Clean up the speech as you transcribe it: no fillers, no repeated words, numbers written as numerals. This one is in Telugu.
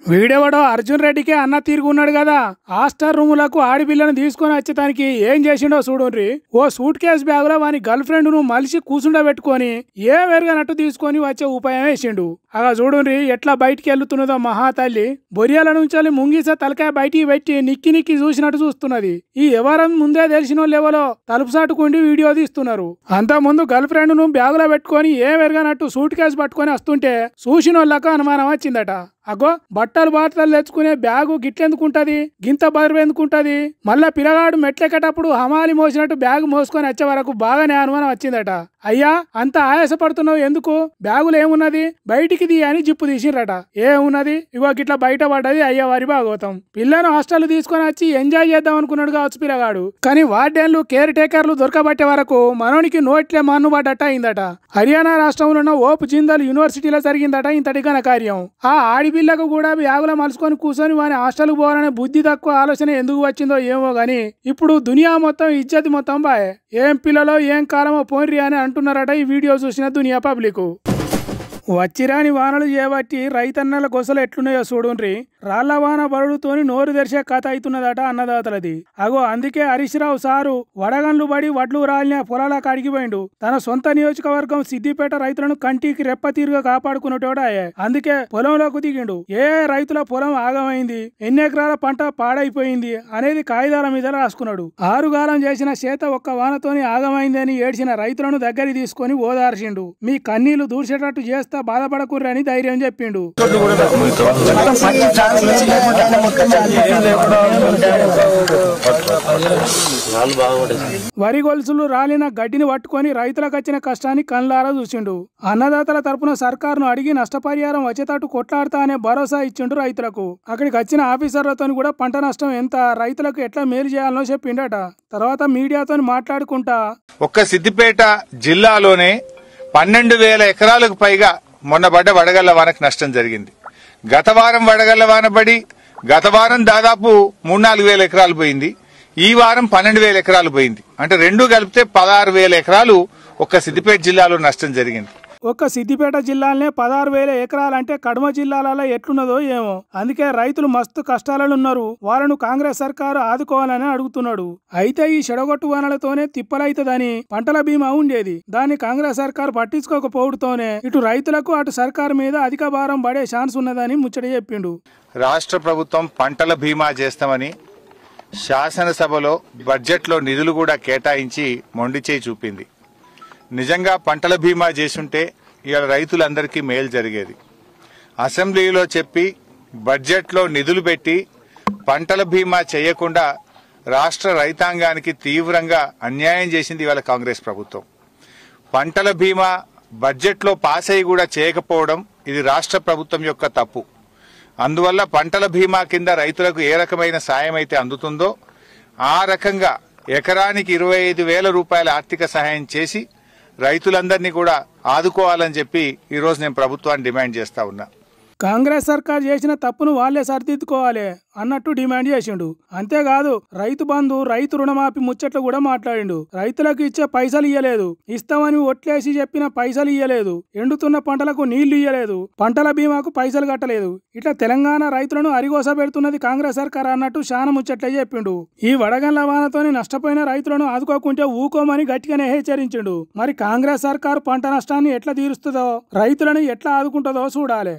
వీడెవడో అర్జున్ రెడ్డికే అన్న తీరుగున్నాడు కదా. హాస్టల్ రూములకు ఆడిపిల్లను తీసుకొని వచ్చేటానికి ఏం చేసిండో చూడుండ్రి. ఓ సూట్ కేసు బ్యాగులో వాని గర్ల్ ఫ్రెండ్ ను మలిసి కూసుండబెట్టుకొని ఏ వెరగనట్టు తీసుకొని వచ్చే ఉపాయం వేసిండు. అలా చూడుండ్రి ఎట్లా బయటికి వెళ్తున్నదో మహాతల్లి. బొరియల నుంచి ముంగిస తలకాయ బయటికి పెట్టి నిక్కి నిక్కి చూసినట్టు చూస్తున్నది. ఈ ఎవరం ముందే తెలిసిన లెవలో తలుపు సాటుకుండి వీడియో తీస్తున్నారు. అంత ముందు గర్ల్ ఫ్రెండ్ ను బ్యాగులో పెట్టుకొని ఏ వెరగనట్టు సూట్ కేసు పట్టుకొని వస్తుంటే చూసిన వాళ్ళకు అనుమానం వచ్చిందట. అగో బట్టలు తెచ్చుకునే బ్యాగు గిట్లెందుకుంటది, గింత బరువు ఎందుకుంటది, మళ్ళా పిల్లగాడు మెట్లెక్కేటప్పుడు హమాలి మోసినట్టు బ్యాగు మోసుకొని వచ్చే వరకు బాగానే అనుమానం వచ్చిందట. అయ్యా అంత ఆయాసపడుతున్నావు ఎందుకు, బ్యాగులు ఏమున్నది బయటికి దీ అని జిప్పు తీసిరట. ఏమున్నది ఇగో గిట్లా బయట పడ్డది అయ్యవారి భాగవతం. పిల్లను హాస్టల్ తీసుకొని వచ్చి ఎంజాయ్ చేద్దాం అనుకున్నాడు కావచ్చు పిల్లగాడు. కానీ వార్డెన్లు కేర్ టేకర్లు దొరకబట్టే వరకు మనోనికి నోట్లే మన్నుబడ్డట్ట అయిందట. హర్యానా రాష్ట్రంలో ఉన్న ఓప్ జిందాల్ యూనివర్సిటీలో జరిగిందట ఇంతటి ఘన కార్యం. ఆ ఆడిపిల్లకు కూడా బ్యాగులో మలుసుకొని కూర్చొని వాని హాస్టల్ పోవాలనే బుద్ధి తక్కువ ఆలోచన ఎందుకు వచ్చిందో ఏమో గాని ఇప్పుడు దునియా మొత్తం ఇజ్జతి మొత్తం బాయ్. ఏం పిల్లలో ఏం కాలమో పోన్రి అని అంటున్నారట ఈ వీడియో చూసిన దునియా పబ్లిక్. వచ్చిరాని వానలు చేయబట్టి రైతన్నల గొసలు ఎట్లున్నాయో చూడుండ్రి. రాళ్ల వాన బరుడుతోని నోరు తెరిచే కథ అవుతున్నదట అన్నదాతలది. అగో అందుకే హరీష్ రావు సారు వడగండ్లు పడి వడ్లు రాలిన పొలాలకు అడిగిపోయిండు. తన సొంత నియోజకవర్గం సిద్దిపేట రైతులను కంటికి రెప్పతీరుగా కాపాడుకున్నటోడాయే. అందుకే పొలంలోకి దిగిండు. ఏ రైతుల పొలం ఆగమైంది, ఎన్ని ఎకరాల పంట పాడైపోయింది అనేది కాగితాల మీద రాసుకున్నాడు. ఆరుగాలం చేసిన చేత ఒక్క వానతోని ఆగమైంది అని ఏడ్చిన రైతులను దగ్గరికి తీసుకొని ఓదార్చిండు. మీ కన్నీళ్లు దూర్చేటట్టు చేస్తా బాధపడకుర్రి అని ధైర్యం చెప్పిండు. వరి గొలుసులు రాలిన గడ్డిని పట్టుకొని రైతులకు వచ్చిన కష్టాన్ని కళ్ళారా చూసిండు. అన్నదాతల తరపున సర్కారును అడిగి నష్టపరిహారం వచ్చేటట్టు కొట్లాడతా అనే భరోసా ఇచ్చిండు రైతులకు. అక్కడికి వచ్చిన ఆఫీసర్లతో కూడా పంట నష్టం ఎంత, రైతులకు ఎట్లా మేలు చేయాలనో చెప్పిండట. తర్వాత మీడియాతో మాట్లాడుకుంటా ఒక్క సిద్దిపేట జిల్లాలోనే 12,000 ఎకరాలకు పైగా మొన్న పడ్డ వడగళ్ల వానకు నష్టం జరిగింది. గత వారం వడగళ్ల వాన పడి గత వారం దాదాపు 3-4 ఎకరాలు పోయింది. ఈ వారం 12,000 ఎకరాలు పోయింది. అంటే రెండు కలిపితే 16,000 ఎకరాలు ఒక్క సిద్దిపేట జిల్లాలో నష్టం జరిగింది. ఒక్క సిద్దిపేట జిల్లాలనే 16,000 ఎకరాలంటే కడమ జిల్లాలలో ఎట్లున్నదో ఏమో. అందుకే రైతులు మస్తు కష్టాలలో ఉన్నారు. వాళ్ళను కాంగ్రెస్ సర్కారు ఆదుకోవాలని అడుగుతున్నాడు. అయితే ఈ చెడగొట్టు వానలతోనే తిప్పలైతదని పంటల బీమా ఉండేది. దాన్ని కాంగ్రెస్ సర్కారు పట్టించుకోకపోవడంతోనే ఇటు రైతులకు అటు సర్కారు మీద అధిక భారం పడే ఛాన్స్ ఉన్నదని ముచ్చట చెప్పిండు. రాష్ట్ర ప్రభుత్వం పంటల బీమా చేస్తామని శాసనసభలో బడ్జెట్లో నిధులు కూడా కేటాయించి మొండి చేయి చూపింది. నిజంగా పంటల బీమా చేసుంటే ఇవాళ రైతులందరికీ మేలు జరిగేది. అసెంబ్లీలో చెప్పి బడ్జెట్లో నిధులు పెట్టి పంటల బీమా చేయకుండా రాష్ట్ర రైతాంగానికి తీవ్రంగా అన్యాయం చేసింది ఇవాళ కాంగ్రెస్ ప్రభుత్వం. పంటల బీమా బడ్జెట్లో పాస్ అయ్యి కూడా చేయకపోవడం ఇది రాష్ట్ర ప్రభుత్వం యొక్క తప్పు. అందువల్ల పంటల బీమా కింద రైతులకు ఏ రకమైన సాయం అయితే అందుతుందో ఆ రకంగా ఎకరానికి 25,000 రూపాయల ఆర్థిక సహాయం చేసి రైతులందరినీ కూడా ఆదుకోవాలని చెప్పి ఈరోజు నేను ప్రభుత్వాన్ని డిమాండ్ చేస్తా ఉన్నా. కాంగ్రెస్ సర్కార్ చేసిన తప్పును వాళ్లే సరిదిద్దుకోవాలి అన్నట్టు డిమాండ్ చేసిండు. అంతేకాదు రైతు బంధు, రైతు రుణమాఫీ ముచ్చట్లు కూడా మాట్లాడిండు. రైతులకు ఇచ్చే పైసలు ఇయ్యలేదు, ఇస్తామని ఒట్లేసి చెప్పిన పైసలు ఇయ్యలేదు, ఎండుతున్న పంటలకు నీళ్లు ఇయ్యలేదు, పంటల బీమాకు పైసలు కట్టలేదు. ఇట్లా తెలంగాణ రైతులను అరిగోస పెడుతున్నది కాంగ్రెస్ సర్కార్ అన్నట్టు చాలా ముచ్చట్లే చెప్పిండు. ఈ వడగండ్ల వానతోని నష్టపోయిన రైతులను ఆదుకోకుంటే ఊకోమని గట్టిగానే హెచ్చరించిండు. మరి కాంగ్రెస్ సర్కారు పంట నష్టాన్ని ఎట్లా తీరుస్తుందో, రైతులను ఎట్లా ఆదుకుంటుందో చూడాలి.